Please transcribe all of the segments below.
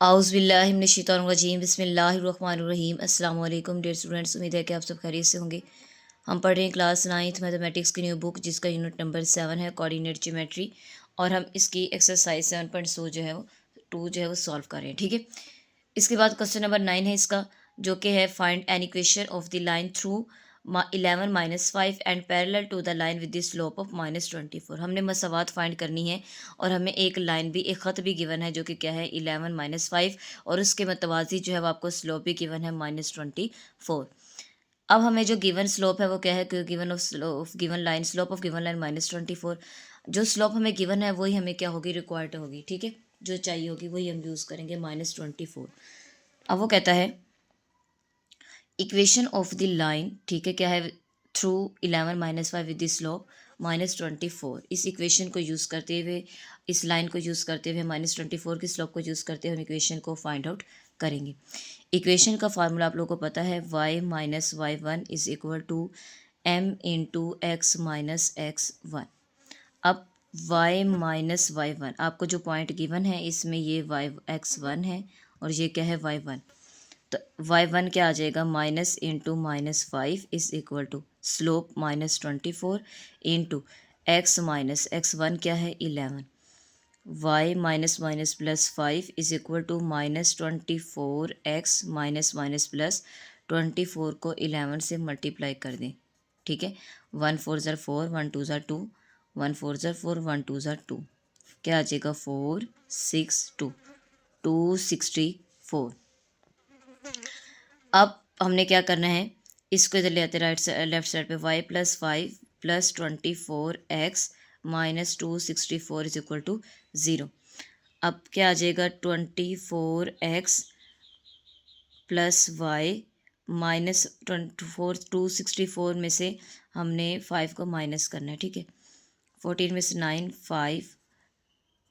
आउज़ुबिल्लाहिमिनश्शैतानिर्रजीम बिस्मिल्लाहिर्रहमानिर्रहीम अस्सलाम वालेकुम डियर स्टूडेंट्स। उम्मीद है कि आप सब खैरियत से होंगे। हम पढ़ रहे हैं क्लास 9th मैथमेटिक्स की न्यू बुक जिसका यूनिट नंबर 7 है कोऑर्डिनेट ज्योमेट्री, और हम इसकी एक्सरसाइज 7.2 जो है वो 2 जो है वो सॉल्व कर रहे हैं। ठीक है, इसके बाद क्वेश्चन नंबर 9 है इसका, जो कि है find an equation of the line through 11 -5 and parallel to the line with the slope of -24। हमने मसावात फाइंड करनी है और हमें एक लाइन भी, एक ख़त भी गिवन है जो कि क्या है 11 -5, और उसके मतवाजी जो है वो आपको स्लोप भी गिवन है -24। अब हमें जो गिवन स्लोप है वो क्या है, given of slope given line, slope of given line -24, जो स्लोप हमें गिवन है वही हमें क्या होगी, रिक्वायर्ड होगी। ठीक है, जो चाहिए होगी वही हम यूज़ करेंगे, -24। अब वो कहता है इक्वेशन ऑफ द लाइन, ठीक है, क्या है, थ्रू 11 -5 विद द स्लोप -24। इस इक्वेशन को यूज़ करते हुए, इस लाइन को यूज़ करते हुए, -24 की स्लोप को यूज़ करते हुए हम इक्वेशन को फाइंड आउट करेंगे। इक्वेशन का फार्मूला आप लोगों को पता है, y - y1 is equal to m into x minus x1। अब y - y1 आपको जो पॉइंट गिवन है इसमें ये x1 है और ये क्या है y1। तो y1 क्या आ जाएगा, minus into -5 is equal to slope -24 into x minus x1 क्या है 11। y minus minus plus 5 is equal to -24 x minus minus plus 24 को 11 से मल्टीप्लाई कर दें। ठीक है, 1 4 ज़र 4, 1 2 ज़र 2, 1 4 ज़र 4, 1 2 ज़र 2, क्या आ जाएगा 4 6 2 264। अब हमने क्या करना है, इसको इधर ले आते लेफ्ट साइड पे, y plus 5 plus 24x minus 264 is equal to 0। अब क्या आ जाएगा 24x प्लस वाई माइनस 264 में से हमने 5 को माइनस करना है। ठीक है, 14 में से 9, 5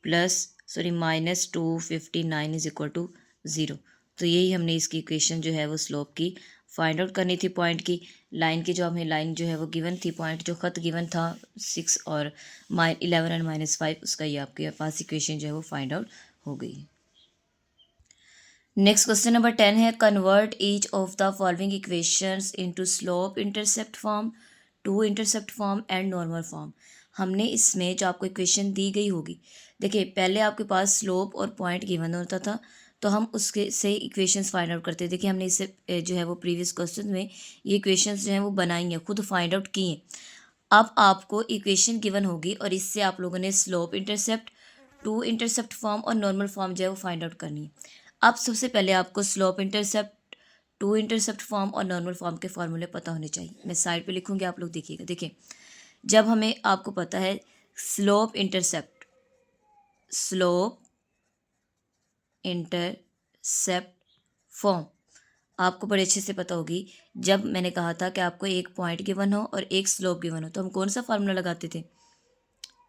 प्लस -259 इज इक्वल टू 0। तो यही हमने इसकी इक्वेशन जो है वो स्लोप की फाइंड आउट करनी थी, पॉइंट की, लाइन की, जो हमें लाइन जो है वो गिवन थी, पॉइंट जो ख़त गिवन था 6 और 11 एंड -5, उसका ये आपके पास इक्वेशन जो है वो फाइंड आउट हो गई। नेक्स्ट क्वेश्चन नंबर 10 है, convert each of the following equations into slope intercept form, two intercept form and normal form. हमने इसमें जो आपको इक्वेशन दी गई होगी, देखिए पहले आपके पास स्लोप और पॉइंट गिवन होता था तो हम उसके से इक्वेशंस फाइंड आउट करते। देखिए हमने इससे जो है वो प्रीवियस क्वेश्चन में ये इक्वेशंस जो हैं वो बनाई हैं, खुद फाइंड आउट की हैं। अब आपको इक्वेशन गिवन होगी और इससे आप लोगों ने slope intercept, two intercept form और नॉर्मल फॉर्म जो है वो फाइंड आउट करनी है। अब सबसे पहले आपको slope intercept, two intercept form और नॉर्मल फॉर्म के फॉर्मूले पता होने चाहिए। मैं साइड पे लिखूंगी, आप लोग देखिएगा। देखिए, जब हमें, आपको पता है slope intercept, slope intercept form आपको बड़े अच्छे से पता होगी। जब मैंने कहा था कि आपको एक पॉइंट गिवन हो और एक स्लोप गिवन हो तो हम कौन सा फार्मूला लगाते थे।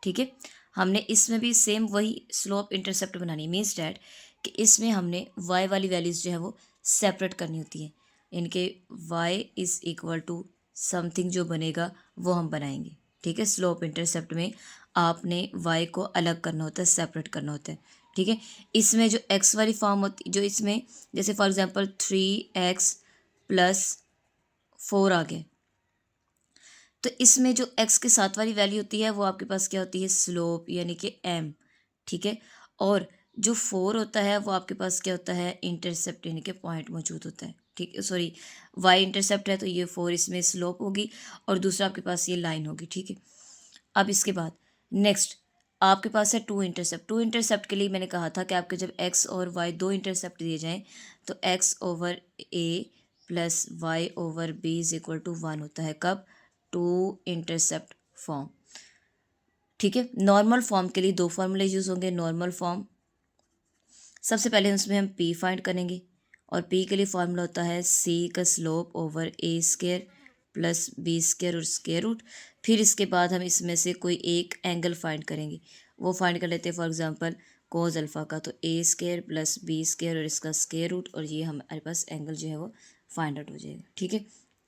ठीक है, हमने इसमें भी सेम वही स्लोप इंटरसेप्ट बनानी है। मीन्स डैट कि इसमें हमने y वाली वैल्यूज़ जो है वो सेपरेट करनी होती है। इनके y is equal to something जो बनेगा वो हम बनाएंगे। ठीक है, स्लोप इंटरसेप्ट में आपने y को अलग करना होता है, सेपरेट करना होता है। ठीक है, इसमें जो x वाली फॉर्म होती, जो इसमें जैसे फॉर एग्जांपल 3x प्लस 4 आ गए, तो इसमें जो x के साथ वाली वैल्यू होती है वो आपके पास क्या होती है, स्लोप यानी कि m। ठीक है, और जो 4 होता है वो आपके पास क्या होता है, इंटरसेप्ट यानी कि पॉइंट मौजूद होता है। ठीक है, सॉरी, y इंटरसेप्ट है तो ये 4 इसमें स्लोप होगी और दूसरा आपके पास ये लाइन होगी। ठीक है, अब इसके बाद नेक्स्ट आपके पास है टू इंटरसेप्ट। टू इंटरसेप्ट के लिए मैंने कहा था कि आपके जब x और y दो इंटरसेप्ट दिए जाएँ तो x over a plus Y over B is equal to 1 होता है। कब, टू इंटरसेप्ट फॉर्म। ठीक है, नॉर्मल फॉर्म के लिए दो फार्मूले यूज़ होंगे। नॉर्मल फॉर्म सबसे पहले उसमें हम p फाइंड करेंगे और p के लिए फार्मूला होता है c का slope over a square plus B square और स्क्वायर रूट। फिर इसके बाद हम इसमें से कोई एक एंगल फाइंड करेंगे, वो फाइंड कर लेते हैं फॉर एग्जांपल कोस अल्फ़ा का, तो a square plus B square और इसका स्क्वायर रूट, और ये हमारे पास एंगल जो है वो फाइंड आउट हो जाएगा। ठीक है,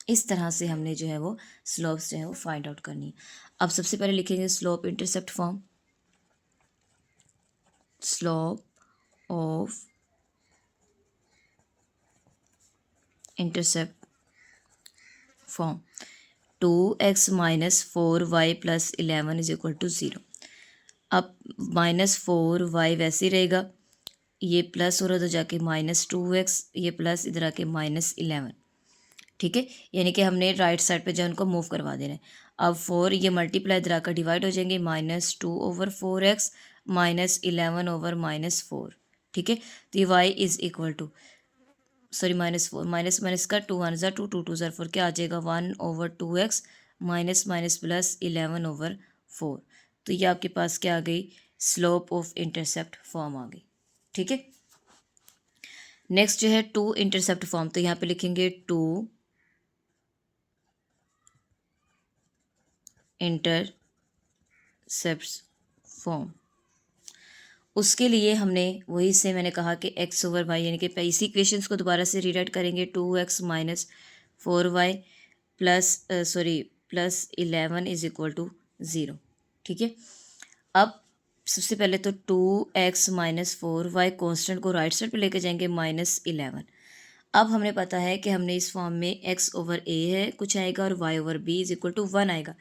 इस तरह से हमने जो है वो स्लोप्स जो है वो फाइंड आउट करनी है। अब सबसे पहले लिखेंगे slope intercept form, slope of intercept form 2x minus 4y plus 11 is equal to 0। अब -4y वैसे ही रहेगा, ये प्लस हो रहा तो जाके -2x, ये प्लस इधर आके -11। ठीक है, यानी कि हमने राइट साइड पे जो उनको मूव करवा देना है। अब 4 ये मल्टीप्लाई इधर आकर डिवाइड हो जाएंगे, -2/4x -11/-4। ठीक है, तो ये y is equal to, sorry -4 minus minus का 2 1 ज़ा 2 2 2 ज़ा 4, क्या आ जाएगा 1/2x माइनस माइनस प्लस 11/4। तो ये आपके पास क्या आ गई, स्लोप ऑफ इंटरसेप्ट फॉर्म आ गई। ठीक है, नेक्स्ट जो है टू इंटरसेप्ट फॉर्म, तो यहाँ पे लिखेंगे टू इंटरसेप्ट फॉर्म। उसके लिए हमने वही से मैंने कहा कि x/y, यानी कि इसी इक्वेशंस को दोबारा से रीराइट करेंगे, 2x minus 4y plus 11 is equal to 0। ठीक है, अब सबसे पहले तो 2x माइनस 4y कॉन्स्टेंट को राइट साइड पे लेके जाएंगे -11। अब हमें पता है कि हमने इस फॉर्म में x/a है कुछ आएगा और y/b इज इक्वल टू 1 आएगा।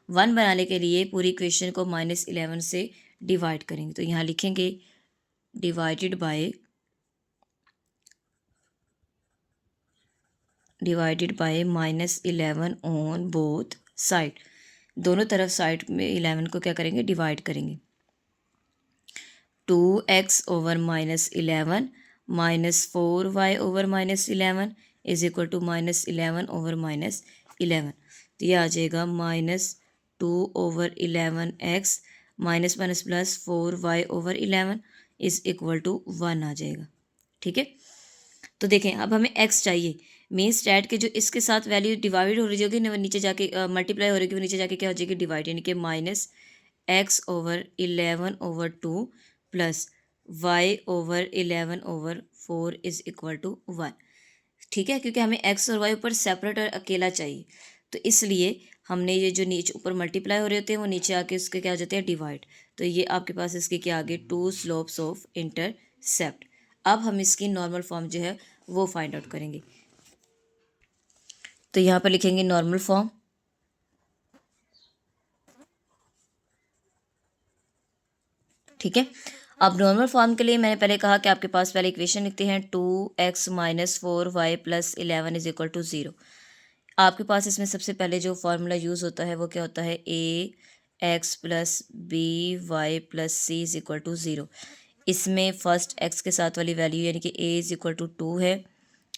1 बनाने के लिए पूरी इक्वेशन को -11 से डिवाइड करेंगे, तो यहाँ लिखेंगे divided by -11 on both side, दोनों तरफ साइड में 11 को क्या करेंगे, डिवाइड करेंगे। 2x/-11 -4y/-11 is equal to -11/-11। तो ये आ जाएगा -2/11x minus minus plus 4y/11 is equal to 1 आ जाएगा। ठीक है, तो देखें अब हमें x चाहिए, मीन्स डैट के जो इसके साथ वैल्यू डिवाइड हो रही होगी ना, वो नीचे जाके मल्टीप्लाई हो रही होगी, वो नीचे जाके क्या हो जाएगी, डिवाइड, यानी कि -x/11/2 plus y/11/4 is equal to 1। ठीक है, क्योंकि हमें x और y ऊपर सेपरेट और अकेला चाहिए, तो इसलिए हमने ये जो नीचे ऊपर मल्टीप्लाई हो रहे होते हैं वो नीचे आके उसके क्या हो जाते हैं, डिवाइड। तो ये आपके पास इसके क्या आगे, टू स्लोप्स ऑफ इंटरसेप्ट। अब हम इसकी नॉर्मल फॉर्म जो है वो फाइंड आउट करेंगे, तो यहाँ पर लिखेंगे नॉर्मल फॉर्म। ठीक है, अब नॉर्मल फॉर्म के लिए मैंने पहले कहा कि आपके पास पहले इक्वेशन लिखते हैं 2x minus 4y plus 11 is equal to 0। आपके पास इसमें सबसे पहले जो फार्मूला यूज़ होता है वो क्या होता है, ax plus by plus c is equal to 0। इसमें फर्स्ट x के साथ वाली वैल्यू यानी कि a इज इक्वल टू 2 है,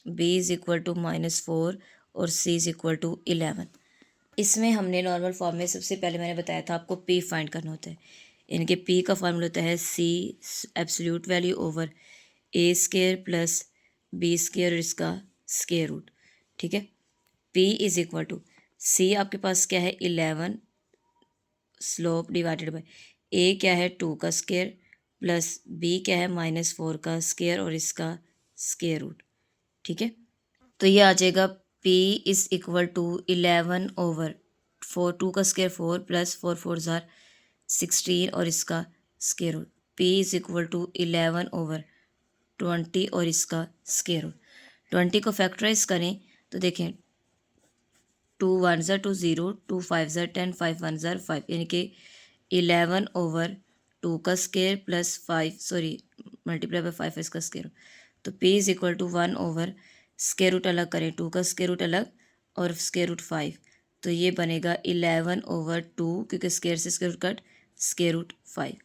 b इज इक्वल टू -4 और c इज इक्वल टू 11। इसमें हमने नॉर्मल फॉर्म में सबसे पहले मैंने बताया था आपको p फाइंड करना होता है, यानी कि p का फार्मूला होता है c absolute value over a square plus b square और इसका स्क्वायर रूट। ठीक है, p is equal to c आपके पास क्या है 11 स्लोप डिवाइडेड बाय a क्या है 2 का स्क्वायर प्लस b क्या है -4 का स्क्वायर और इसका स्क्वायर रूट। ठीक है, तो ये आ जाएगा p इज इक्वल टू 11/4, 2 का स्क्वायर 4 प्लस 4 4 ज़ार 16 और इसका square root. p is equal to 11/20 और इसका स्क्वायर रूट। 20 को फैक्टराइज करें तो देखें 2 1 ज़ार 2 0, 2 5 ज़ार 10, 5 1 ज़ार 5, यानी कि 11/2 का स्क्वायर प्लस 5 मल्टीप्लाई बाय 5 इसका स्क्वायर। तो p is equal to 1 square root अलग करें, 2 का स्क्वायर रूट अलग और स्क्वायर रूट 5, तो ये बनेगा 11/2, क्योंकि स्क्वायर से square root cut, square root 5।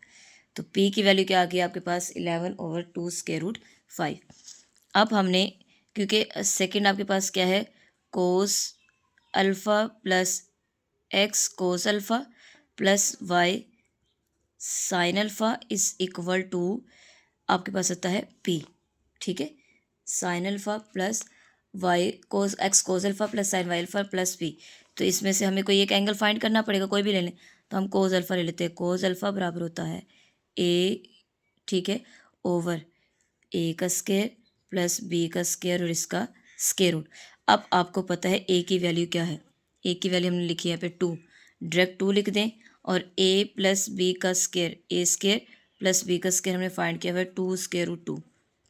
तो p की वैल्यू क्या आ गई आपके पास 11/2 स्क्वायर रूट 5। अब हमने, क्योंकि सेकंड आपके पास क्या है, cos alpha plus X cos alpha plus Y sine alpha is equal to आपके पास आता है p। ठीक है, sine alpha plus Y cos X cos alpha plus sine Y alpha plus p। तो इसमें से हमें कोई एक एंगल फाइंड करना पड़ेगा, कोई भी ले लें, तो हम कोस अल्फ़ा ले लेते हैं। कोस अल्फ़ा बराबर होता है a, ठीक है, ओवर a का स्क्वायर प्लस b का स्क्वायर और इसका स्क्वायर रूट। अब आपको पता है a की वैल्यू क्या है, a की वैल्यू हमने लिखी है यहाँ पे 2, डायरेक्ट 2 लिख दें, और a प्लस b का square, a square plus b का स्क्वायर हमने फाइंड किया हुआ है 2 स्क्वायर रूट 2,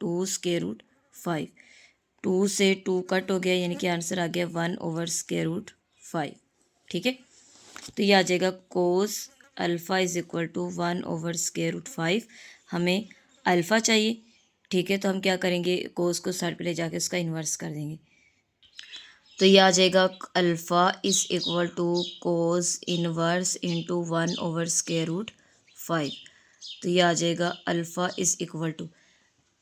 2 स्क्वायर रूट 5। 2 से 2 कट हो गया, यानी कि आंसर आ गया 1/√5। ठीक है, तो ये आ जाएगा cos alpha is equal to 1/√5। हमें अल्फ़ा चाहिए। ठीक है, तो हम क्या करेंगे, कोस को साइड पे ले जाके उसका इन्वर्स कर देंगे। तो ये आ जाएगा alpha is equal to cos inverse into 1/√5। तो ये आ जाएगा alpha is equal to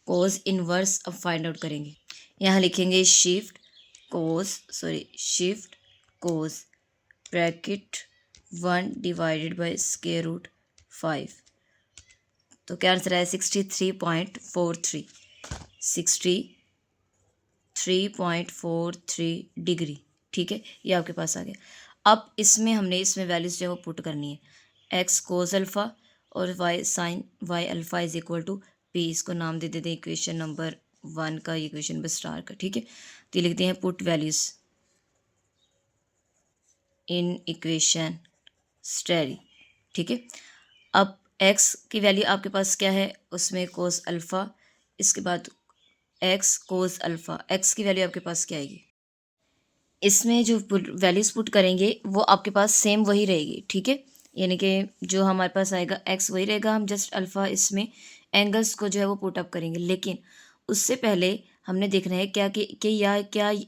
cos inverse. अब फाइंड आउट करेंगे, यहाँ लिखेंगे शिफ्ट कोस ब्रैकेट 1/√5। तो क्या आंसर है 63.43, 63.43 डिग्री। ठीक है, ये आपके पास आ गया। अब हमने इसमें वैल्यूज जो है वो पुट करनी है, एक्स कोस अल्फ़ा और Y sine Y alpha is equal to P. इसको नाम दे देते हैं इक्वेशन नंबर 1 का, इक्वेशन नंबर स्टार का। ठीक है, तो ये लिखते हैं पुट वैल्यूज इन इक्वेशन स्टेरी। ठीक है, अब एक्स की वैल्यू आपके पास क्या है, उसमें कोस अल्फ़ा, इसके बाद एक्स कोस अल्फ़ा, एक्स की वैल्यू आपके पास क्या आएगी, इसमें जो वैल्यूज पुट करेंगे वो आपके पास सेम वही रहेगी। ठीक है, यानी कि जो हमारे पास आएगा एक्स वही रहेगा, हम जस्ट अल्फ़ा इसमें एंगल्स को जो है वो पुट अप करेंगे। लेकिन उससे पहले हमने देखना है क्या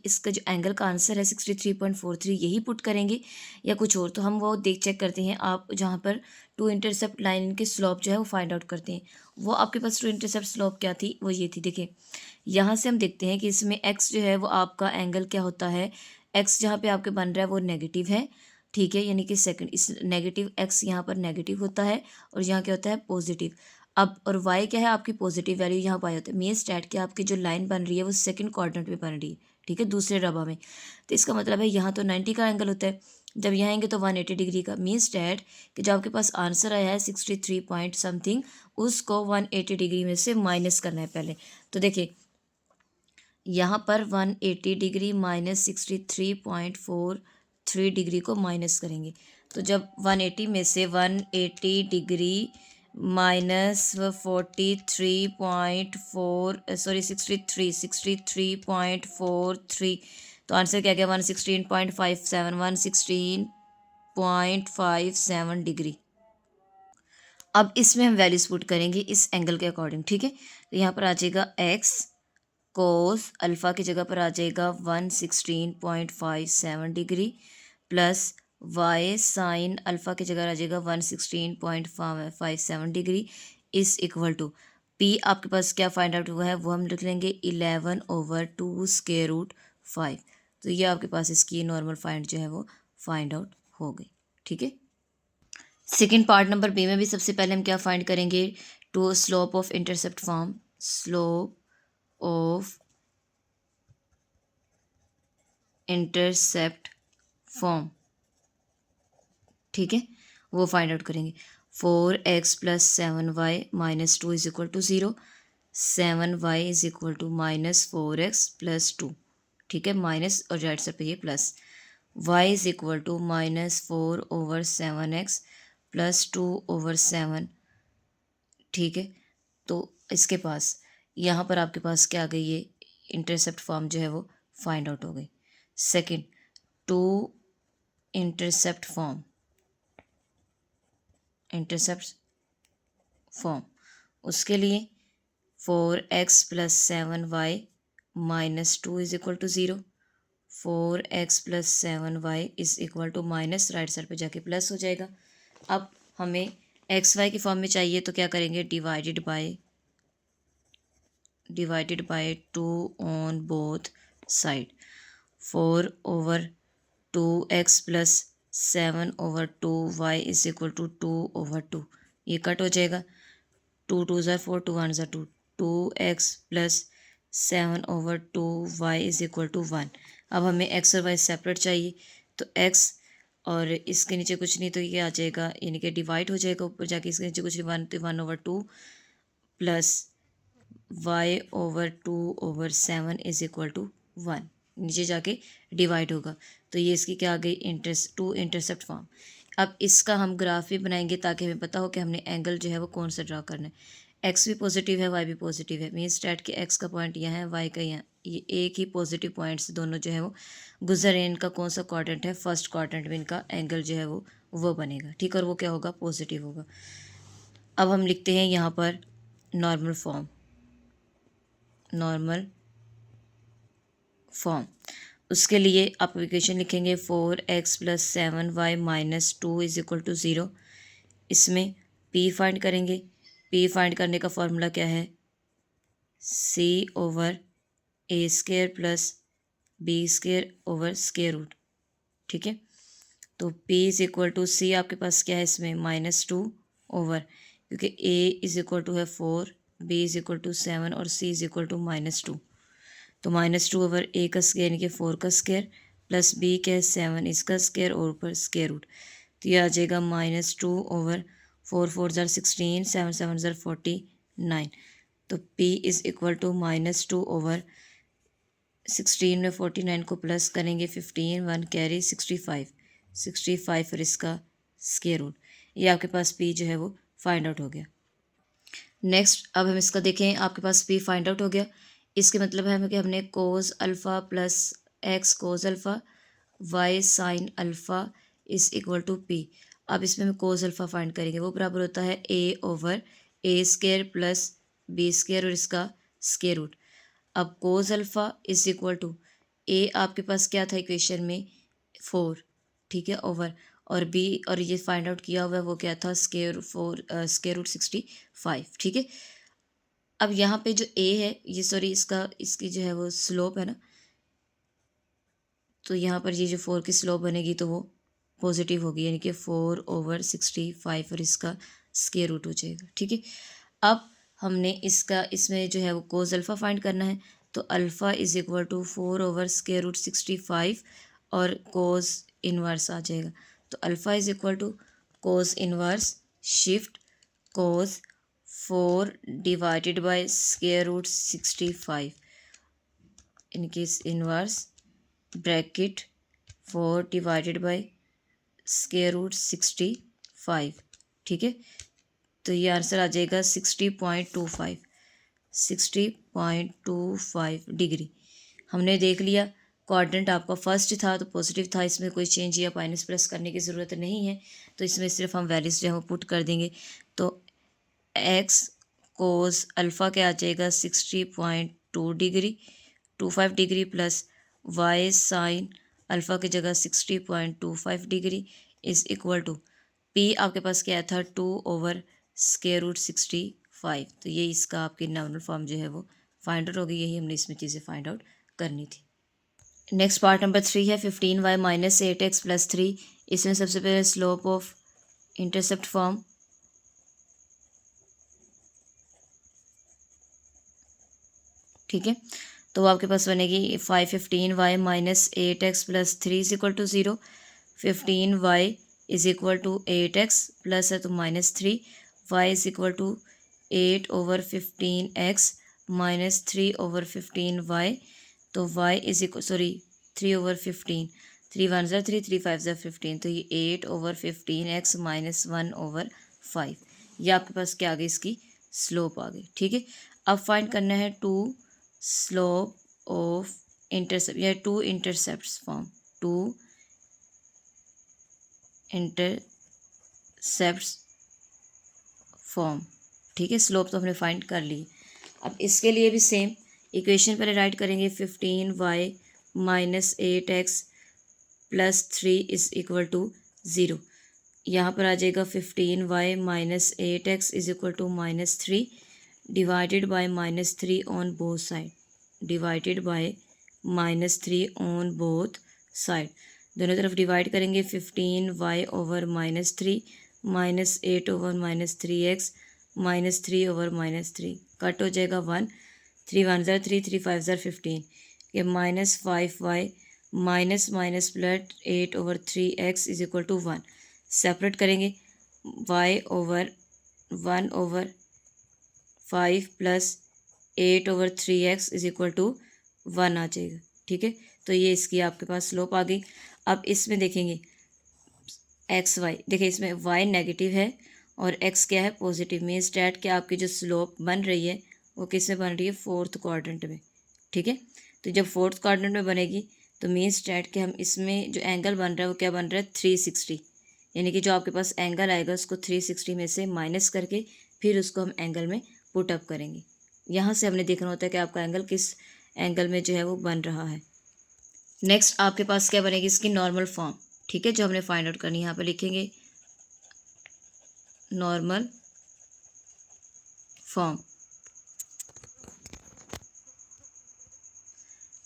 इसका जो एंगल का आंसर है 63.43 यही पुट करेंगे या कुछ और। तो हम वो चेक करते हैं, आप जहाँ पर टू इंटरसेप्ट लाइन के स्लोप जो है वो फाइंड आउट करते हैं। वो आपके पास टू इंटरसेप्ट स्लोप क्या थी, वो ये थी। देखिए, यहाँ से हम देखते हैं कि इसमें एक्स जो है वो आपका एंगल क्या होता है, एक्स जहाँ पे आपके बन रहा है वो नेगेटिव है। ठीक है, यानी कि सेकंड इस नेगेटिव एक्स यहाँ पर नेगेटिव होता है और यहाँ क्या होता है पॉजिटिव। अब और वाई क्या है, आपकी पॉजिटिव वैल्यू यहाँ पाई होता है। मीन्स डैट कि आपकी जो लाइन बन रही है वो सेकंड क्वाड्रेंट में बन रही है। ठीक है, दूसरे रबा में। तो इसका मतलब है यहाँ तो 90 का एंगल होता है, जब यहाँ आएंगे तो 180 डिग्री का। मीन्स डैट कि जो आपके पास आंसर आया है 63 पॉइंट समथिंग, उसको 180 डिग्री में से माइनस करना है पहले। तो देखिए, यहाँ पर 180 डिग्री माइनस 63.43 डिग्री को माइनस करेंगे। तो जब 180 में से 180 डिग्री माइनस 63.43, तो आंसर क्या गया 116.57 डिग्री। अब इसमें हम वैल्यूज पुट करेंगे इस एंगल के अकॉर्डिंग। ठीक है, तो यहाँ पर आ जाएगा एक्स कोस अल्फ़ा की जगह पर आ जाएगा 116.57 degree plus Y sine alpha की जगह आ जाएगा 116.57 डिग्री इस इक्वल टू पी। आपके पास क्या फाइंड आउट हुआ है वो हम लिख लेंगे 11/2√5। तो ये आपके पास इसकी नॉर्मल फाइंड जो है वो फाइंड आउट हो गई। ठीक है, सेकेंड पार्ट नंबर बी में भी सबसे पहले हम क्या फाइंड करेंगे, to slope of intercept form, slope of intercept form. ठीक है, वो फाइंड आउट करेंगे। 4x plus 7y minus 2 is equal to 0, 7y is equal to minus 4x plus 2। ठीक है, माइनस और राइट साइड पे ये plus, y is equal to minus 4/7x plus 2/7। ठीक है, तो इसके पास यहाँ पर आपके पास क्या आ गई, ये इंटरसेप्ट फॉर्म जो है वो फाइंड आउट हो गई। Second, two intercept form, intercept form, उसके लिए 4x plus 7y minus 2 is equal to 0, 4x plus 7y is equal to minus, right side पे जाके प्लस हो जाएगा। अब हमें xy की फॉर्म में चाहिए तो क्या करेंगे, divided by 2 on both side. 4/2x plus 7/2y is equal to 2/2। ये कट हो जाएगा, 2 2 ज़ा 4, 2 1 ज़ा 2, 2x plus 7/2y is equal to 1। अब हमें x और y सेपरेट चाहिए, तो x और इसके नीचे कुछ नहीं तो ये आ जाएगा, यानी कि डिवाइड हो जाएगा ऊपर जाके, इसके नीचे कुछ नहीं 1 तो 1/2 plus y/2/7 is equal to 1, नीचे जाके डिवाइड होगा। तो ये इसकी क्या आ गई, टू इंटरसेप्ट फॉर्म। अब इसका हम ग्राफ भी बनाएंगे ताकि हमें पता हो कि हमने एंगल जो है वो कौन सा ड्रा करना है। एक्स भी पॉजिटिव है, वाई भी पॉजिटिव है, मीन्स डैट कि एक्स का पॉइंट यहाँ है, वाई का यहाँ ये एक ही पॉजिटिव पॉइंट से दोनों जो है वो गुजर रहे हैं, इनका कौन सा क्वाड्रेंट है, फर्स्ट क्वाड्रेंट में इनका एंगल जो है वो बनेगा, ठीक है, और वो क्या होगा, पॉजिटिव होगा। अब हम लिखते हैं यहाँ पर नॉर्मल फॉर्म। उसके लिए आप इक्वेशन लिखेंगे 4x + 7y - 2 = 0। इसमें p फाइंड करेंगे। p फाइंड करने का फॉर्मूला क्या है, c/a² + b² ठीक है। तो p = c आपके पास क्या है इसमें -2 ओवर, क्योंकि a = है 4, b = 7 और c = -2। तो -2 ओवर a का स्क्वायर यानी कि 4 का स्क्वायर प्लस b क्या है 7 इसका स्क्वायर और ऊपर स्क्वायर रूट। तो ये आ जाएगा -2 ओवर 4 4 ज़र 16, 7 7 ज़र 49। तो p = -2 ओवर 16 में 49 को प्लस करेंगे 15, 1 कैरी 65 और इसका स्क्वायर रूट। ये आपके पास p जो है वो फाइंड आउट हो गया। नेक्स्ट अब हम इसका देखें, आपके पास p फाइंड आउट हो गया। इसके मतलब है कि हमने कोस alpha plus x cos alpha y sine alpha = p। अब इसमें हम कोस अल्फ़ा फाइंड करेंगे, वो बराबर होता है a/a² प्लस b² और इसका स्क्वायर रूट। अब कोस अल्फ़ा = a आपके पास क्या था इक्वेशन में 4, ठीक है, ओवर, और b और ये फाइंड आउट किया हुआ है वो क्या था स्क्वायर रूट 65, ठीक है। अब यहाँ पे जो a है ये सॉरी इसकी जो है वो स्लोप है ना, तो यहाँ पर ये जो 4 की स्लोप बनेगी तो वो पॉजिटिव होगी, यानी कि 4/65 और इसका स्क्वायर रूट हो जाएगा, ठीक है। अब हमने इसमें जो है वो कोस अल्फ़ा फाइंड करना है, तो अल्फ़ा = 4/√65 और कोस इनवर्स आ जाएगा। तो अल्फ़ा = कोस इनवर्स शिफ्ट कोस 4 / √65 इनके इनवर्स ब्रैकेट 4 / √65, ठीक है। तो ये आंसर आ जाएगा 60.25 डिग्री। हमने देख लिया क्वाड्रेंट आपका फर्स्ट था तो पॉजिटिव था, इसमें कोई चेंज या माइनस प्लस करने की ज़रूरत नहीं है, तो इसमें सिर्फ हम वैल्यूज जो है वो पुट कर देंगे। तो x कोस अल्फ़ा क्या आ जाएगा 60.25 degree plus y sign alpha की जगह 60.25 डिग्री = p आपके पास क्या था 2/√65। तो ये इसका आपकी नॉर्मल फॉर्म जो है वो फाइंड आउट होगी। यही हमने इसमें चीज़ें फाइंड आउट करनी थी। नेक्स्ट पार्ट नंबर 3 है 15y - 8x + 3। इसमें सबसे पहले स्लोप ऑफ इंटरसेप्ट फॉर्म, ठीक है। तो वो आपके पास बनेगी 15y - 8x + 3 = 0। 15y = 8x plus है तो -3, y = 8/15x - 3/15y। तो y = 3/15, 3 1 ज़ा 3, 3 5 ज़ा 15, तो ये 8/15x - 1/5। ये आपके पास क्या आ गई, इसकी स्लोप आ गई, ठीक है। अब फाइंड करना है स्लोप ऑफ इंटरसेप्ट या two intercepts form, two intercepts form, ठीक है। स्लोप तो हमने फाइंड कर ली। अब इसके लिए भी सेम इक्वेशन पहले राइट करेंगे 15y - 8x + 3 = 0। यहाँ पर आ जाएगा 15y - 8x = -3 divided by -3 on both side, divided by -3 on both side. दोनों तरफ डिवाइड करेंगे 15y/-3 -8/-3x -3/-3 कट हो जाएगा 1, 3 1 ज़ा 3, 3 5 ज़ा 15, ये -5y minus plus 8/3x = 1। Separate करेंगे y/1/5 प्लस 8/3x = 1 आ जाएगा, ठीक है। तो ये इसकी आपके पास स्लोप आ गई। अब इसमें देखेंगे एक्स वाई, देखिए इसमें y नेगेटिव है और x क्या है पॉजिटिव, मीन्स डैट कि आपकी जो स्लोप बन रही है वो किस में बन रही है, फोर्थ क्वाड्रेंट में, ठीक है। तो जब फोर्थ क्वाड्रेंट में बनेगी तो मीन्स डैट कि हम इसमें जो एंगल बन रहा है वो क्या बन रहा है 360, यानी कि जो आपके पास एंगल आएगा उसको 360 में से माइनस करके फिर उसको हम एंगल में पुट अप करेंगे। यहाँ से हमने देखना होता है कि आपका एंगल किस एंगल में जो है वो बन रहा है। नेक्स्ट आपके पास क्या बनेगी इसकी नॉर्मल फॉर्म, ठीक है, जो हमने फाइंड आउट करनी है। यहाँ पर लिखेंगे नॉर्मल फॉर्म।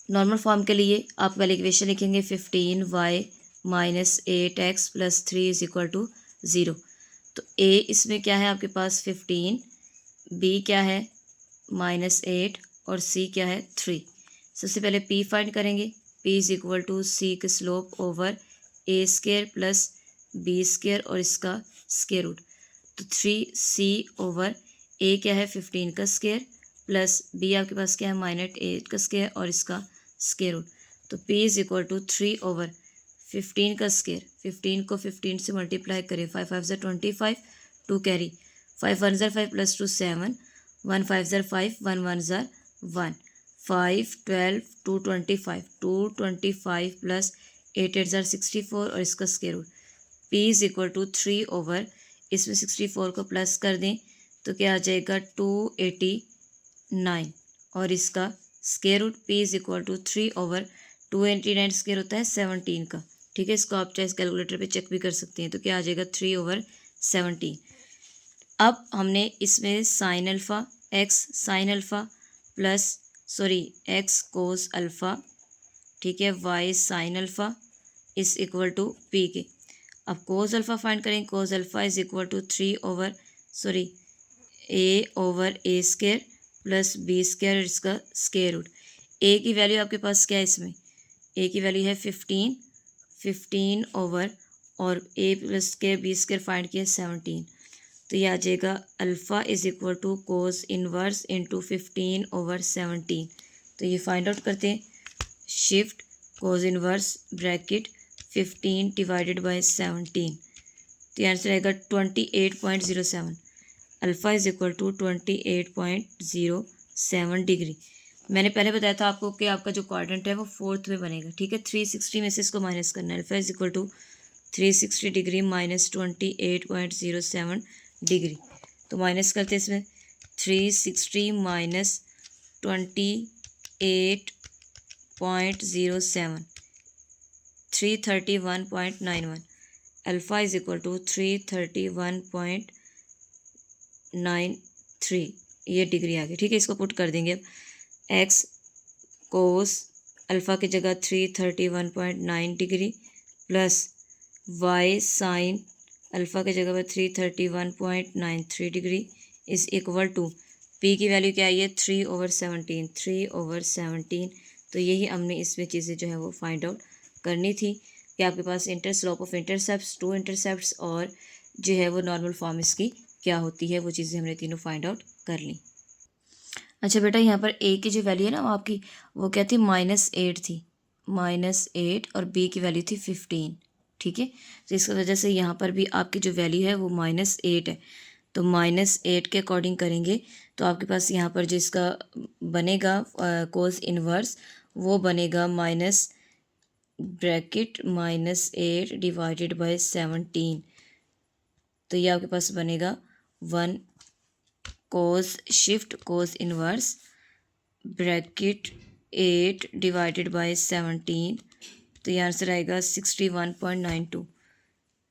नॉर्मल फॉर्म के लिए आप पहले इक्वेशन लिखेंगे 15y minus 8x plus 3 is equal to 0। तो a इसमें क्या है आपके पास 15, b क्या है -8 और c क्या है 3। सबसे पहले p फाइंड करेंगे। p is equal to c का slope over a square plus b square और इसका स्क्र रूट। तो 3c ओवर a क्या है 15 का स्क्र प्लस b आपके पास क्या है -8 का स्क्र और इसका स्क्र रूट। तो p is equal to 3 over 15 का स्क्र, 15 को 15 से मल्टीप्लाई करें, 5 5 ज़र 25, 2 कैरी, 5 1 ज़र 5 प्लस 2 7, 1 5 ज़र 5, 1 1 ज़र 1, 5 12 2 25, 2 25 प्लस 8 8 ज़र 64 और इसका square root. p is equal to 3 over, इसमें 64 को प्लस कर दें तो क्या आ जाएगा 289 और इसका square root. p is equal to 3 over 289 square होता है 17 का, ठीक है। इसको आप चाहे कैलकुलेटर पे चेक भी कर सकते हैं। तो क्या आ जाएगा 3 ओवर 17। अब हमने इसमें sine alpha X sine alpha plus X cos alpha, ठीक है, Y sine alpha is equal to P के। अब कोस अल्फ़ा फाइंड करें। Cos alpha is equal to 3 over A over A square plus B square और इसका square root. ए की value आपके पास क्या है इसमें, ए की वैल्यू है 15 ओवर और ए प्लस के बी स्क्र फाइंड किया 17। तो ये आ जाएगा alpha is equal to cos inverse into 15 over 17। तो ये फाइंड आउट करते हैं। Shift cos inverse bracket 15 divided by 17। तो आंसर आएगा 28.07। अल्फ़ा इज इक्वल टू 28.07 डिग्री। मैंने पहले बताया था आपको कि आपका जो क्वाड्रेंट है वो फोर्थ में बनेगा, ठीक है। 360 में से इसको माइनस करना है। अल्फ़ा is equal to 360 degree minus 28.07 degree. तो माइनस करते इसमें 360 माइनस 28.07 331.91। अल्फ़ा इज इक्वल टू 331.93 ये डिग्री आ गई, ठीक है। इसको पुट कर देंगे अब। एक्स कोस अल्फ़ा की जगह 331.9 degree plus Y sine alpha की जगह पर 331.93 degree is equal to P की वैल्यू क्या आई है 3/17। तो यही हमने इसमें चीज़ें जो है वो फाइंड आउट करनी थी कि आपके पास slope of intercepts, two intercepts और जो है वो नॉर्मल फॉर्म इसकी क्या होती है, वो चीज़ें हमने तीनों फाइंड आउट कर ली। अच्छा बेटा, यहाँ पर ए की जो वैल्यू है ना वो आपकी वो क्या थी -8 थी, -8 और बी की वैल्यू थी 15, ठीक है। तो इस वजह से यहाँ पर भी आपकी जो वैल्यू है वो -8 है। तो -8 के अकॉर्डिंग करेंगे तो आपके पास यहाँ पर जो इसका बनेगा कोस इनवर्स वो बनेगा माइनस ब्रैकेट -8 डिवाइडेड बाय 17। तो ये आपके पास बनेगा 1 cos shift cos inverse bracket 8 divided by 17। तो ये आंसर आएगा 61.92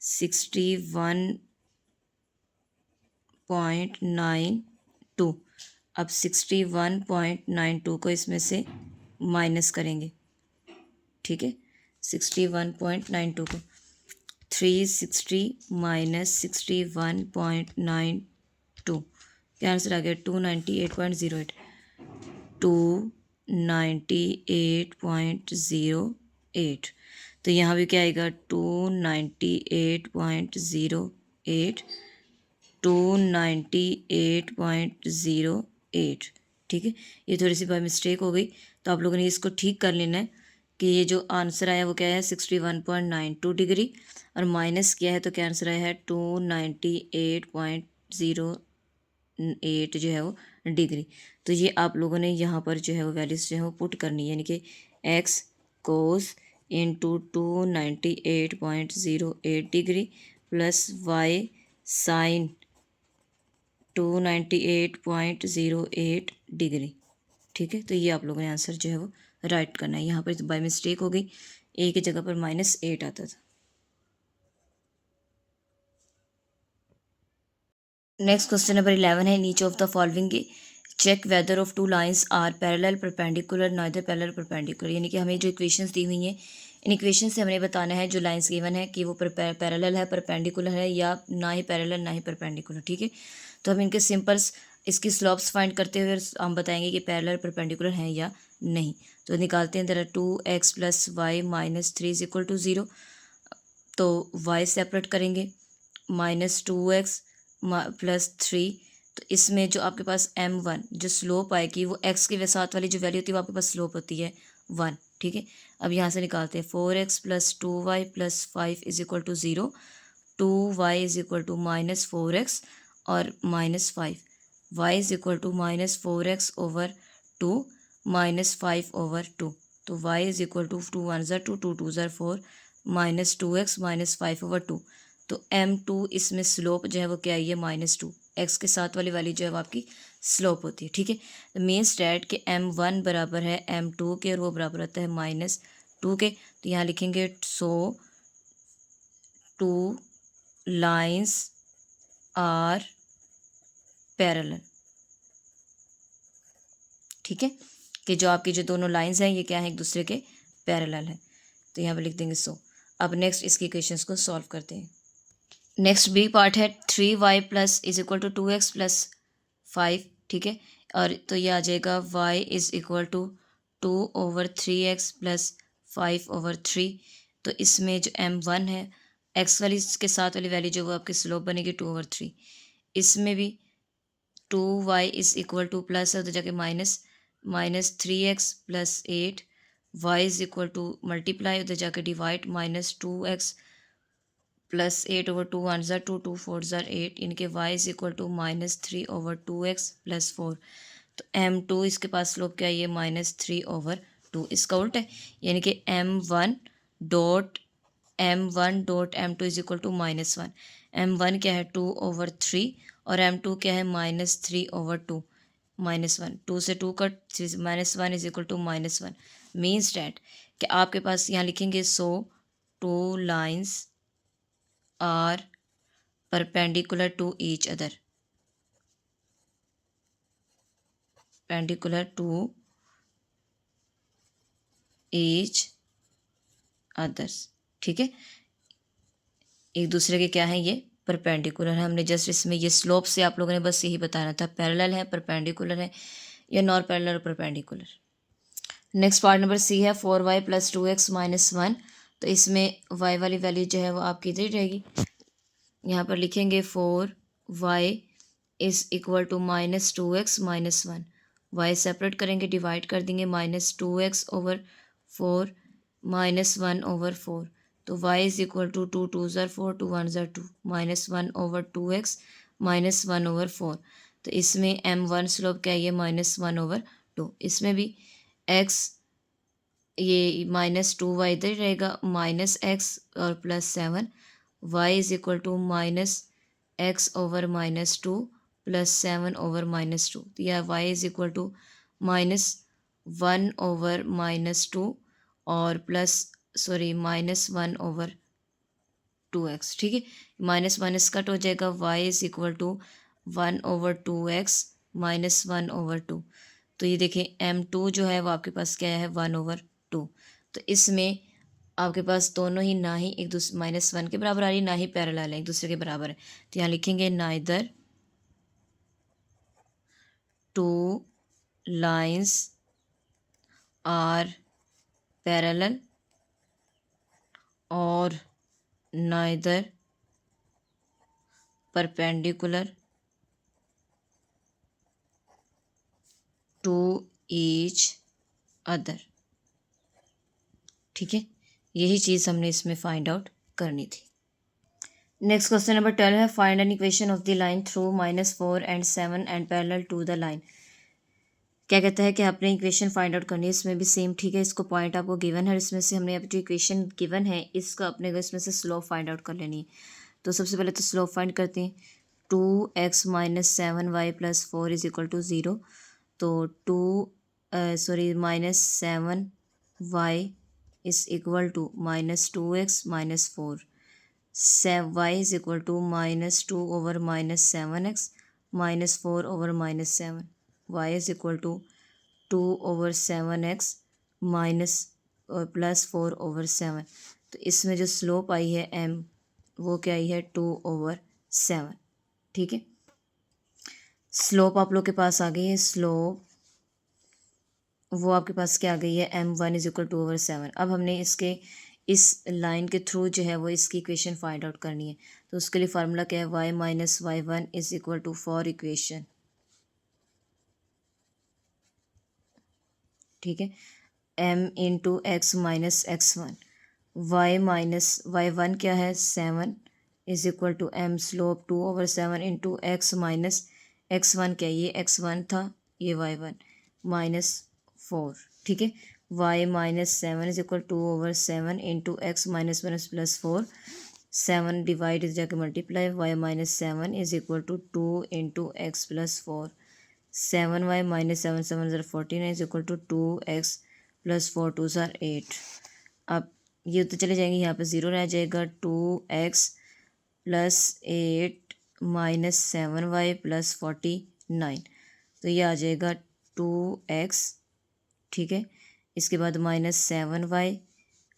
61.92। अब 61.92 को इसमें से माइनस करेंगे, ठीक है। 61.92 को 360 माइनस 61.92 क्या आंसर आ गया 298.08 298.08। तो यहाँ भी क्या आएगा 298.08 298.08, ठीक है। ये थोड़ी सी बाय मिस्टेक हो गई तो आप लोगों ने इसको ठीक कर लेना है कि ये जो आंसर आया वो क्या है 61.92 डिग्री और माइनस किया है तो क्या आंसर आया है 298.08 जो है वो डिग्री। तो ये आप लोगों ने यहाँ पर जो है वो वैल्यूज जो है वो पुट करनी है, यानी कि x cos into 298.08 degree plus Y sine 298.08 degree. ठीक है, तो ये आप लोगों ने आंसर जो है वो राइट करना है। यहाँ पर बाय मिस्टेक हो गई, ए की जगह पर -8 आता था। नेक्स्ट क्वेश्चन नंबर 11 है, each of the following check whether of two lines are parallel perpendicular neither parallel perpendicular. यानी कि हमें जो इक्वेशंस दी हुई हैं, इन इक्वेशन से हमने बताना है जो लाइंस गिवन है कि वो पैरेलल है, परपेंडिकुलर है, या ना ही पैरेलल ना ही परपेंडिकुलर। ठीक है, तो हम इनके सिंपल्स इसकी स्लॉप्स फाइंड करते हुए हम बताएंगे कि पैरेलल परपेंडिकुलर हैं या नहीं। तो निकालते हैं, देयर आर 2x + y - 3 = 0। तो y सेपरेट करेंगे, -2x + 3। तो इसमें जो आपके पास m1 जो स्लोप आएगी वो x के साथ वाली जो वैल्यू होती है वो आपके पास स्लोप होती है 1। ठीक है, अब यहाँ से निकालते हैं 4x + 2y + 5 = 0, 2y = -4x और -5, y = -4x/2 -5/2। तो y = 2 1 2 2 2 4 -2x -5/2। तो m2 इसमें स्लोप जो है वो क्या है, -2, x के साथ वाली वैल्यू जो है वो आपकी स्लोप होती है। ठीक है, तो मीन्स डैट के m1 बराबर है m2 के और वो बराबर होता है -2 के। तो यहाँ लिखेंगे so to lines are parallel. ठीक है, कि जो आपकी जो दोनों लाइंस हैं ये क्या है, एक दूसरे के पैरेलल है। तो यहाँ पे लिख देंगे सो। अब नेक्स्ट इसकी इक्वेशंस को सॉल्व करते हैं। नेक्स्ट बी पार्ट है 3y + = 2x + 5। ठीक है, और तो ये आ जाएगा y = 2/3x + 5/3। तो इसमें जो m1 है, x वाली के साथ वाली वैल्यू जो वो आपकी स्लोप बनेगी 2/3। इसमें भी 2y = प्लस है तो जाके -3x + 8, y = मल्टीप्लाई उधर जाके डिवाइड -2x + 8/2 1 2 2 4 8, इनके y = -3/2x + 4। तो m2 इसके पास स्लोप क्या है, ये -3/2। इसका उल्टा है, यानी कि m1 डॉट m2 = -1। m1 क्या है 2/3 और m2 क्या है -3/2। -1, 2 से 2 कट, -1 = -1। मीन्स डैट कि आपके पास यहाँ लिखेंगे so two lines are perpendicular to each other, perpendicular to each others। ठीक है, एक दूसरे के क्या है, ये परपेंडिकुलर है। हमने जस्ट इसमें ये स्लोप से आप लोगों ने बस यही बताना था, पैरेलल है, परपेंडिकुलर है, या नॉन पैरेलल और perpendicular. Next part number C है 4y + 2x - 1। तो इसमें y वाली वैल्यू जो है वो आपकी इधर ही रहेगी। यहाँ पर लिखेंगे 4y = -2x - 1। y सेपरेट करेंगे, डिवाइड कर देंगे, -2x/4 -1/4। तो y = 2 2 4 2 1 2 -1/2x -1/4। तो इसमें m1 स्लोप क्या है, ये -1/2। इसमें भी x ये -2y इधर ही रहेगा, -x और +7, y = -x/-2 + 7/-2। तो यह y = -1/-2 और -1/2x। ठीक है, -1 कट हो जाएगा, y = 1/2x -1/2। तो ये देखें m2 जो है वो आपके पास क्या है, 1/2। तो इसमें आपके पास दोनों ही ना ही एक दूसरे -1 के बराबर आ रही, ना ही पैरेलल है, एक दूसरे के बराबर है। तो यहाँ लिखेंगे neither two lines are parallel और neither perpendicular to each other. ठीक है, यही चीज़ हमने इसमें फाइंड आउट करनी थी। नेक्स्ट क्वेश्चन नंबर 12 है, find an equation of the line through -4 and 7 and parallel to the line. क्या कहता है कि आपने इक्वेशन फाइंड आउट करनी है। इसमें भी सेम ठीक है, इसको पॉइंट आपको गिवन है, इसमें से हमने अब जो इक्वेशन गिवन है इसका अपने को इसमें से स्लोप फाइंड आउट कर लेनी है। तो सबसे पहले तो स्लोप फाइंड करते हैं। 2x - 7y + 4 is equal to 0। तो -7y is equal to -2x - 4। y is equal to -2/-7x -4/-7। y is equal to 2/7x +4/7। तो इसमें जो स्लोप आई है m वो क्या आई है 2/7। ठीक है, स्लोप आप लोग के पास आ गई है, स्लोप वो आपके पास क्या आ गई है m1 इज इक्वल 2/7। अब हमने इसके इस लाइन के थ्रू जो है वो इसकी इक्वेशन फाइंड आउट करनी है। तो उसके लिए फार्मूला क्या है, y - y1 is equal to for equation, ठीक है, m into x minus x1। y minus y1 क्या है 7 is equal to m slope 2/7 into x minus x1 क्या है, ये x1 था, ये y1 -4। ठीक है, y - 7 is equal 2/7 into x -1 + 4। 7 divide जाके multiply, y - 7 is equal to 2 into x + 4। 7y - 7 7 ज़र 14 इज इक्वल टू 2x + 4 2 ज़र 8। अब ये तो चले जाएंगे, यहाँ पे 0 रह जाएगा। 2x + 8 - 7y + 49। तो ये आ जाएगा 2x, ठीक है, इसके बाद -7y,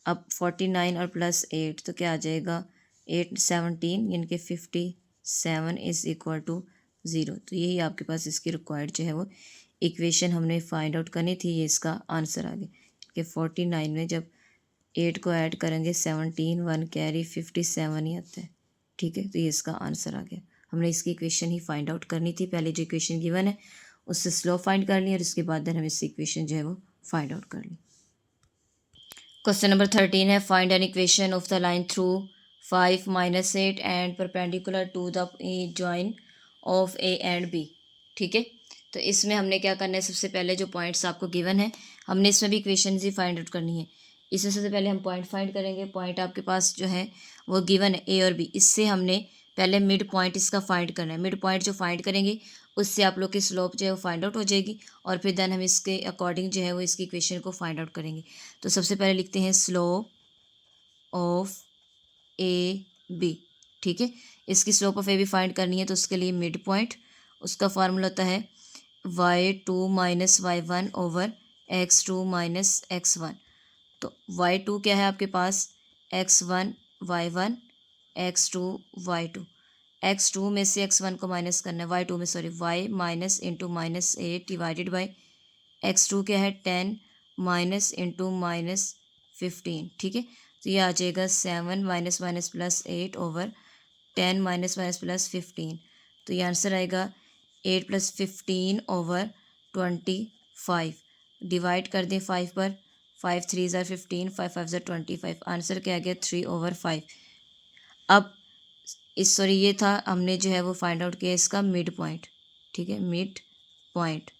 अब 49 और +8 तो क्या आ जाएगा 8 17 यानी कि 57 इज़ इक्वल टू 0। तो यही आपके पास इसकी रिक्वायर्ड जो है वो इक्वेशन हमने फाइंड आउट करनी थी, ये इसका आंसर आ गया कि 49 में जब 8 को ऐड करेंगे 17 1 कैरी 57 ही आता है। ठीक है, तो ये इसका आंसर आ गया। हमने इसकी इक्वेशन ही फाइंड आउट करनी थी, पहले जो इक्वेशन गिवन है उससे स्लोप फाइंड कर ली और उसके बाद हम इससे इक्वेशन जो है वो फाइंड आउट कर ली। क्वेश्चन नंबर 13 है, find an equation of the line through 5 - 8 and perpendicular to the join of A and B. ठीक है, तो इसमें हमने क्या करना है, सबसे पहले जो पॉइंट्स आपको गिवन है हमने इसमें भी इक्वेशन ही फाइंड आउट करनी है। इसमें सबसे पहले हम पॉइंट फाइंड करेंगे। पॉइंट आपके पास जो है वो गिवन है ए और बी, इससे हमने पहले मिड पॉइंट इसका फाइंड करना है। मिड पॉइंट जो फाइंड करेंगे उससे आप लोग की स्लोप जो है वो फाइंड आउट हो जाएगी और फिर देन हम इसके अकॉर्डिंग जो है वो इसकी इक्वेशन को फाइंड आउट करेंगे। तो सबसे पहले लिखते हैं स्लोप ऑफ ए बी। ठीक है, इसकी slope of A B find करनी है तो उसके लिए मिड पॉइंट, उसका फार्मूला होता है y2 - y1/x2 - x1। तो y2 क्या है आपके पास x1 y1 x2 y2। x2 में से x1 को माइनस करना है, y2 में sorry y minus into -8 divided by x2 क्या है 10 माइनस इंटू -15। ठीक है, तो ये आ जाएगा 7 -(-+8 ओवर 10 -(-+15)। तो ये आंसर आएगा 8 + 15 ओवर 25। डिवाइड कर दें 5 पर, 5 3 ज़ार 15 5 5 ज़ार 25। आंसर क्या आ गया 3/5। अब इस सॉरी ये था हमने जो है वो फाइंड आउट किया इसका मिड पॉइंट। ठीक है, मिड पॉइंट।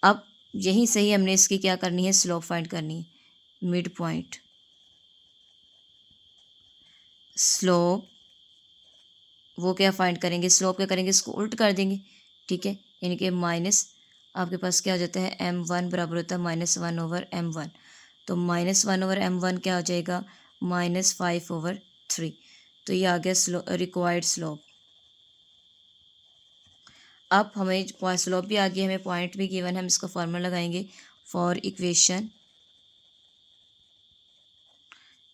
अब यहीं से ही हमने इसकी क्या करनी है स्लोप फाइंड करनी है। मिड पॉइंट स्लोप वो क्या फाइंड करेंगे, स्लोप क्या करेंगे, इसको उल्ट कर देंगे। ठीक है, यानी कि माइनस आपके पास क्या हो जाता है m1 बराबर होता है -1/m1। तो -1/m1 क्या हो जाएगा -5/3। तो ये आ गया रिक्वायर्ड स्लोप। अब हमें स्लोप भी आ गया, हमें पॉइंट भी गिवन है, हम इसका फॉर्मूला लगाएंगे फॉर इक्वेशन।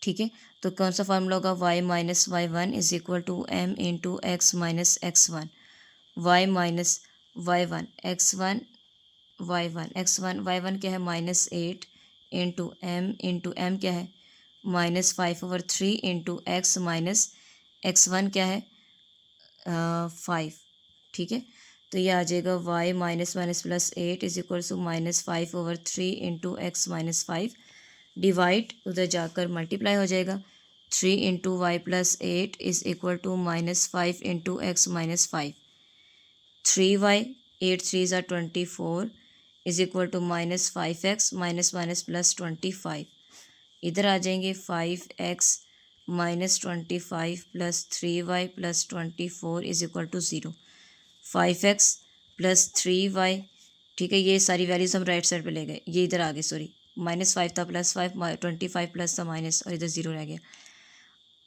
ठीक है, तो कौन सा फार्मूला होगा y - y1 is equal to m into x minus x1। y minus y1 x1 y1 क्या है -8 इंटू m क्या है -5/3 इंटू x माइनस x1 क्या है 5। ठीक है, तो ये आ जाएगा y -(-+8 is equal to -5/3 into x -5 divide उधर जाकर मल्टीप्लाई हो जाएगा। 3 into y plus 8 is equal to -5 into x minus 5। 3y, 8 3s are 24 is equal to -5x minus minus plus 25। इधर आ जाएंगे 5x minus 25 plus 3y plus 24 is equal to 0। 5x plus 3y, ठीक है, ये सारी values हम right side पे ले गए, ये इधर आ गए, सॉरी, -5 था +5, 25 प्लस था माइनस, और इधर 0 रह गया।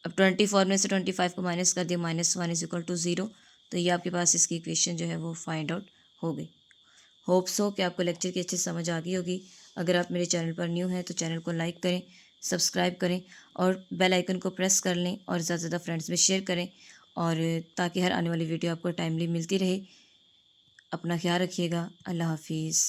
अब 24 में से 25 को माइनस कर दिया, -1 इज इक्वल टू 0। तो ये आपके पास इसकी इक्वेशन जो है वो फाइंड आउट हो गई। होप सो कि आपको लेक्चर की अच्छी समझ आ गई होगी। अगर आप मेरे चैनल पर न्यू हैं तो चैनल को लाइक करें, सब्सक्राइब करें और बेल आइकन को प्रेस कर लें और ज़्यादा से ज़्यादा फ्रेंड्स में शेयर करें, और ताकि हर आने वाली वीडियो आपको टाइमली मिलती रहे। अपना ख्याल रखिएगा। अल्लाह हाफिज़।